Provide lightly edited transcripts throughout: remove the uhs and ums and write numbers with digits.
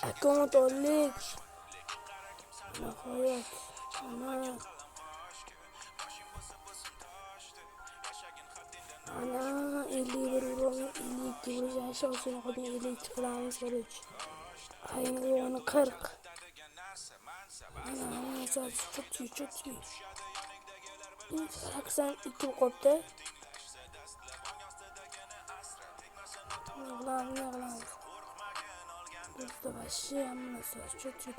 Akkaunt oldik. Nihoyat. Ana 51 euroni 52 euro aşağısına kadar 50 çıkarmış soruç. Ayını onu 40. Ana çok iyi. 82 koptu. Ne. Dosta başı ama nasıl çok iyi.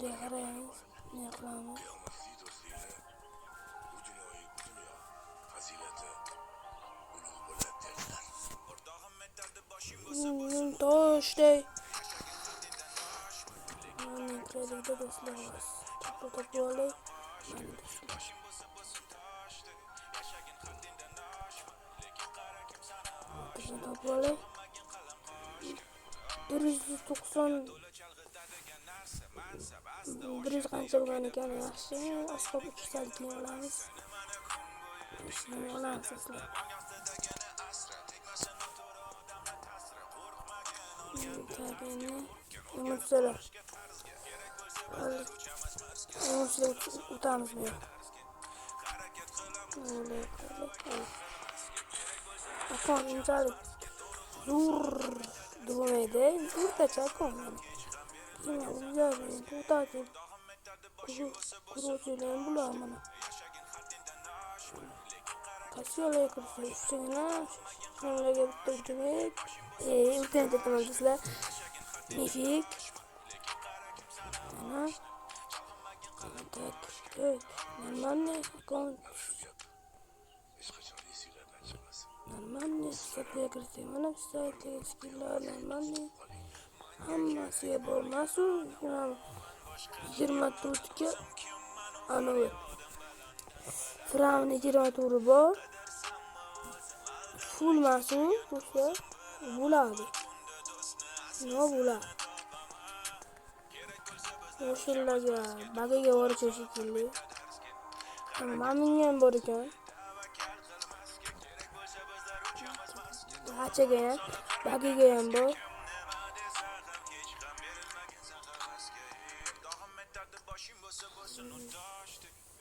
Diye arayınız. Ne kılamız? Toştey. Anne kredide dostlar var. Topu olay. Topu olay. 190 100 qancha bo'lgan ekan yaxshi asqob 3 soatga olamiz. Shuni olamiz sizlar. Tagini emotsiyalar. Emotsiyalar o'tamiz bu. Akon injalik. Durmaydi. Durtacha akon. Güzel. Bu takip. Kurucuların bular bana. Kasıyorlar yakırsa üstüne. Şunlara gelip durdurmayıp. İnternet etmem sizler. Nefik. Ana. Tak. Evet. Normalde. Normalde. Sataya kırtayım. Ana sataya skiller. Normalde. Hammasiga bo'lmasu 24 ga anavi Fravni 24 bor. Full masu do'stlar bo'ladi. Nima bo'ladi? O'shalarga bagaga borish shekilli. Mana menga ham bor ekan. Achaga ham, bagaga ham bor.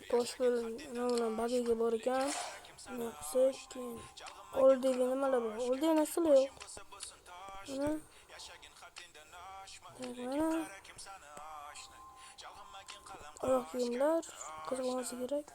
Tosh bilan bagaga bor ekan. Naqsa oldagi nimalar bor? Oldagi narsalar yo'q. Mana oyoq kiyimlar qiziq bo'lmasa kerak.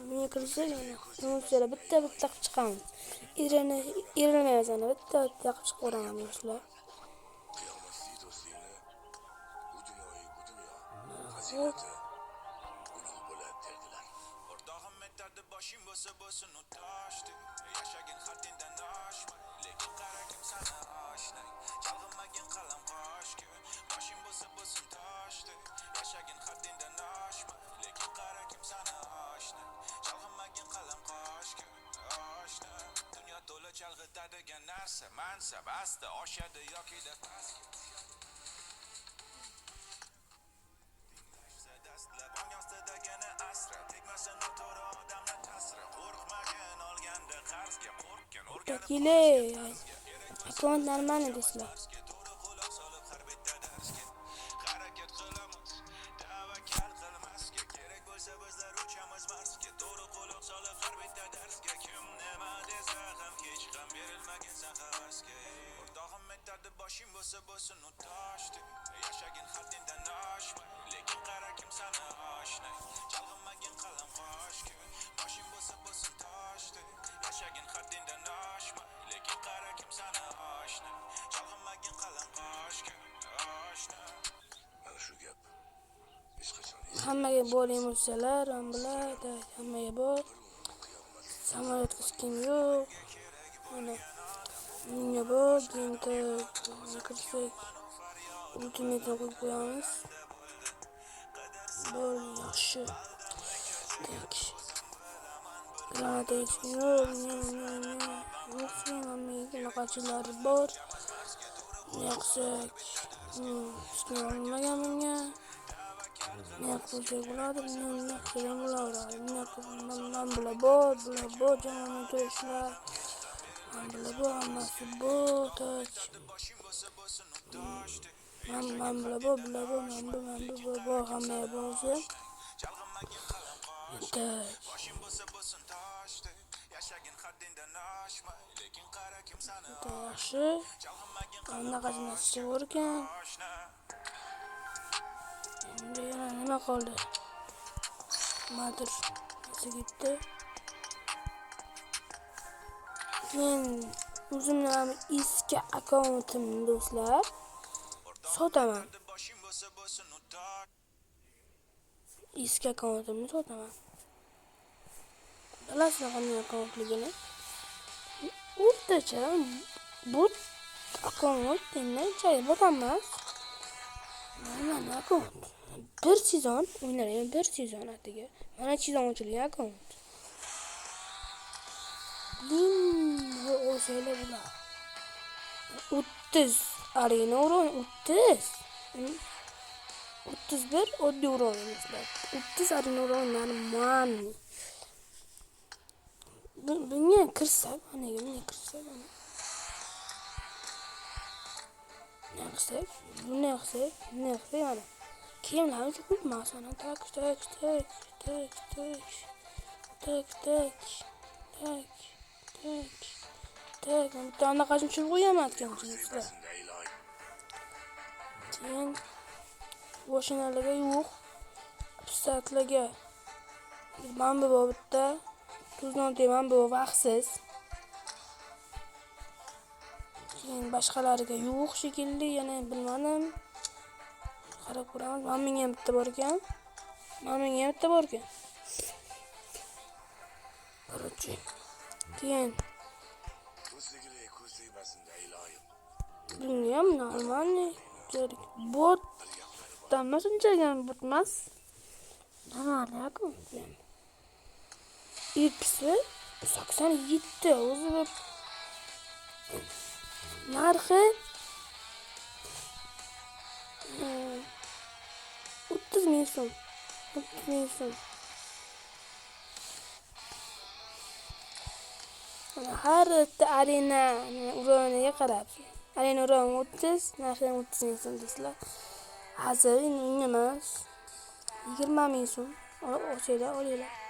Menga kirsa yana emotsiyalar bitta qilib chiqaman. Irilmaymiz ana bitta qilib chiqib qo'raman do'stlar. Chalg'itadigan narsa mansab asta oshadi yoki da pastga dastlab ongostidagini asra tegmasin noto'g'ri odamni tasra qo'rqmagin olganda qarzga qo'rqgin Takile. Akont nормально do'stlar. boshing bo'lsa u toshdi yashagin haddingdan oshma lekin qara kim sana oshna chalg'imagin qalam qoshga boshing bo'lsa toshdi yashagin haddingdan oshma lekin qara kim sana oshna chalg'imagin qalam qoshga oshna mana shu gap hech qachon hammaga bor emotsiyalar ham biladi, hammaga bor. Samolyot qiskim yo'q. Mana bunga bor, endi kirsak ultimatni qo'yib qo'yamiz. Bor yaxshi. Tak. Gradation yok. Nasıl amigin kaçıları bor. Yaksak. İşte olmayan bunga. Ne yapacak buladır? Ne yapacak buladır? Ne yapacak? Ben bula bo canım tutuşlar. Ben bula bo aması bo taç. Ben bula bo hamaya bozu. Taç. Taşı. Anna kaçması çıvırken. Şimdi yana nima qoldi? Madır. Nasıl gitti? Men o'zimning eski akkauntimni do'stlar sotaman. Eski akkauntimni sotaman. Bilasizmi qanday akkauntligini? O'rtacha bu akkaunt tinchalik botamas. Mana akkaunt. Bir sezon o'ynayman, bir sezon atiga. Mana sezon ochilgan akkaunt. O'shalar bular. 30 arena uron 30. 31 oddiy uron emaslar. 30 arena uronlarni man. Bunga kirsak, bunga kirsak. Ne qilsak, mana. Kiyimlarni cho'kib masana tak. Bitta anaqasini tushirib qo'yaman sizlar. Keyin mashinalarga yo'q. Pistollarga mana bu bitta. Tuznon deyman bu vaqtsiz. Keyin boshqalariga yo'q shekilli, yana bilmadim. Qarab ko'ramiz. Mana menga ham bitta bor ekan. Короче. Keyin bunga ham normalniy bot tanmas unchagan bot emas. Normalniy akkaunt. X'si 87 o'zi bir narxi 30 ming so'm. Har bitta arena uroniga qarab. Arena uron 30, narxi 30 ming so'm desizlar. Hozir emas. 20 ming so'm. Olinglar.